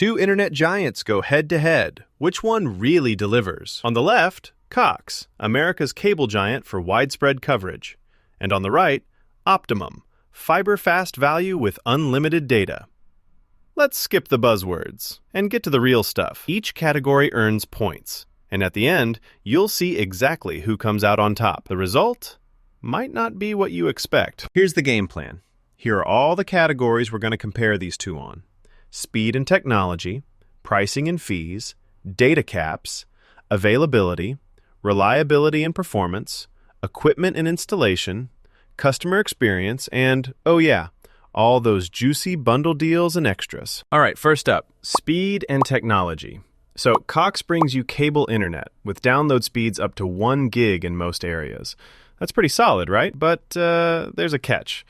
Two internet giants go head-to-head. Which one really delivers? On the left, Cox, America's cable giant for widespread coverage. And on the right, Optimum, fiber-fast value with unlimited data. Let's skip the buzzwords and get to the real stuff. Each category earns points, and at the end, you'll see exactly who comes out on top. The result might not be what you expect. Here's the game plan. Here are all the categories we're going to compare these two on: speed and technology, pricing and fees, data caps, availability, reliability and performance, equipment and installation, customer experience, and, oh yeah, all those juicy bundle deals and extras. All right, first up, speed and technology. So Cox brings you cable internet with download speeds up to 1 gig in most areas. That's pretty solid, right? But there's a catch.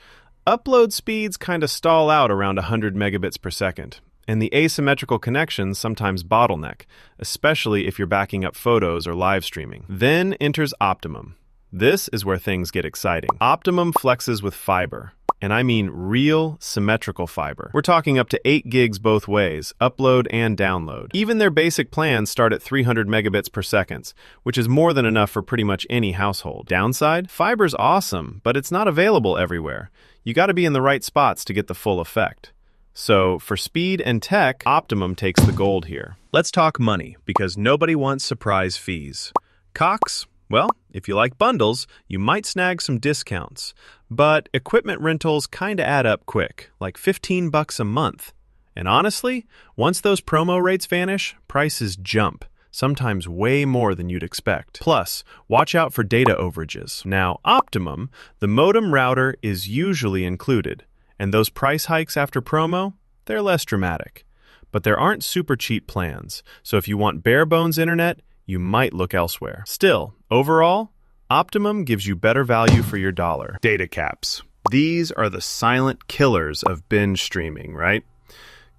Upload speeds kind of stall out around 100 megabits per second, and the asymmetrical connections sometimes bottleneck, especially if you're backing up photos or live streaming. Then enters Optimum. This is where things get exciting. Optimum flexes with fiber, and I mean real symmetrical fiber. We're talking up to 8 gigs both ways, upload and download. Even their basic plans start at 300 megabits per second, which is more than enough for pretty much any household. Downside? Fiber's awesome, but it's not available everywhere. You gotta be in the right spots to get the full effect. So, for speed and tech, Optimum takes the gold here. Let's talk money, because nobody wants surprise fees. Cox? Well, if you like bundles, you might snag some discounts. But equipment rentals kinda add up quick, like $15 a month. And honestly, once those promo rates vanish, prices jump, sometimes way more than you'd expect. Plus, watch out for data overages. Now, Optimum, the modem router is usually included, and those price hikes after promo, they're less dramatic. But there aren't super cheap plans, so if you want bare bones internet, you might look elsewhere. Still, overall, Optimum gives you better value for your dollar. Data caps. These are the silent killers of binge streaming, right?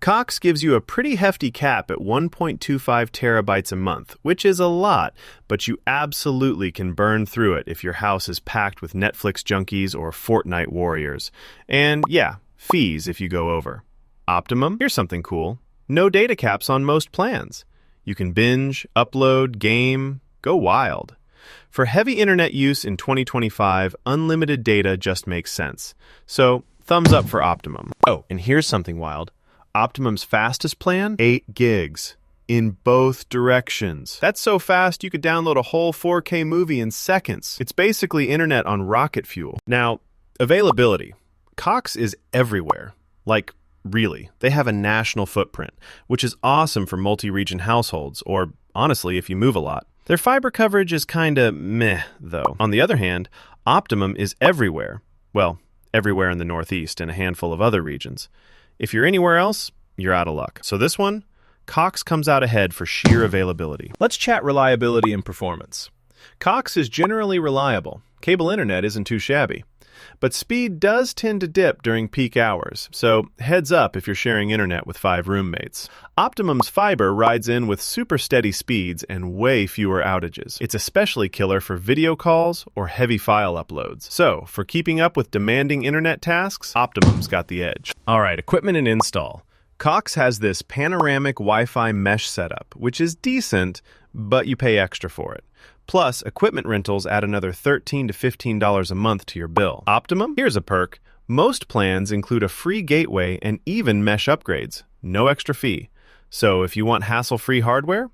Cox gives you a pretty hefty cap at 1.25 terabytes a month, which is a lot, but you absolutely can burn through it if your house is packed with Netflix junkies or Fortnite warriors. And yeah, fees if you go over. Optimum, here's something cool. No data caps on most plans. You can binge, upload, game, go wild. For heavy internet use in 2025, unlimited data just makes sense. So, thumbs up for Optimum. Oh, and here's something wild. Optimum's fastest plan? 8 gigs. In both directions. That's so fast you could download a whole 4K movie in seconds. It's basically internet on rocket fuel. Now, availability. Cox is everywhere. Like, really. They have a national footprint, which is awesome for multi-region households, or honestly, if you move a lot. Their fiber coverage is kinda meh, though. On the other hand, Optimum is everywhere. Well, everywhere in the Northeast and a handful of other regions. If you're anywhere else, you're out of luck. So this one, Cox comes out ahead for sheer availability. Let's chat reliability and performance. Cox is generally reliable. Cable internet isn't too shabby. But speed does tend to dip during peak hours, so heads up if you're sharing internet with 5 roommates. Optimum's fiber rides in with super steady speeds and way fewer outages. It's especially killer for video calls or heavy file uploads. So, for keeping up with demanding internet tasks, Optimum's got the edge. Alright, equipment and install. Cox has this panoramic Wi-Fi mesh setup, which is decent, but you pay extra for it. Plus, equipment rentals add another $13 to $15 a month to your bill. Optimum? Here's a perk. Most plans include a free gateway and even mesh upgrades. No extra fee. So if you want hassle-free hardware,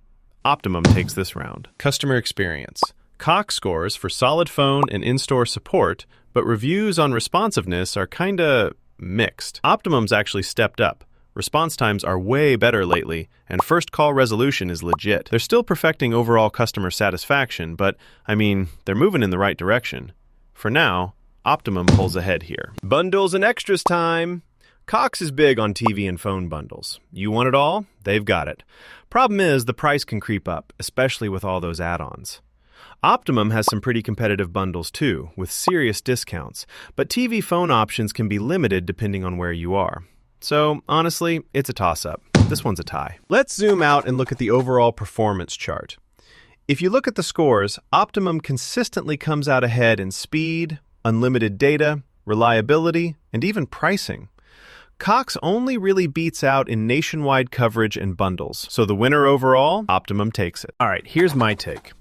Optimum takes this round. Customer experience. Cox scores for solid phone and in-store support, but reviews on responsiveness are kinda mixed. Optimum's actually stepped up. Response times are way better lately, and first call resolution is legit. They're still perfecting overall customer satisfaction, but, I mean, they're moving in the right direction. For now, Optimum pulls ahead here. Bundles and extras time! Cox is big on TV and phone bundles. You want it all? They've got it. Problem is, the price can creep up, especially with all those add-ons. Optimum has some pretty competitive bundles too, with serious discounts, but TV phone options can be limited depending on where you are. So, honestly, it's a toss-up. This one's a tie. Let's zoom out and look at the overall performance chart. If you look at the scores, Optimum consistently comes out ahead in speed, unlimited data, reliability, and even pricing. Cox only really beats out in nationwide coverage and bundles, so the winner overall, Optimum takes it. All right, here's my take.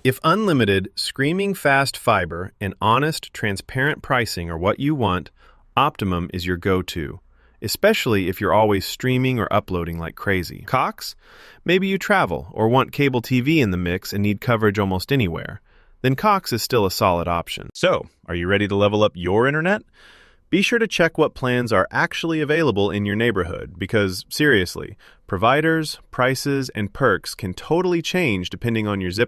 If unlimited, screaming fast fiber, and honest, transparent pricing are what you want, Optimum is your go-to, especially if you're always streaming or uploading like crazy. Cox? Maybe you travel or want cable TV in the mix and need coverage almost anywhere. Then Cox is still a solid option. So, are you ready to level up your internet? Be sure to check what plans are actually available in your neighborhood because, seriously, providers, prices, and perks can totally change depending on your zip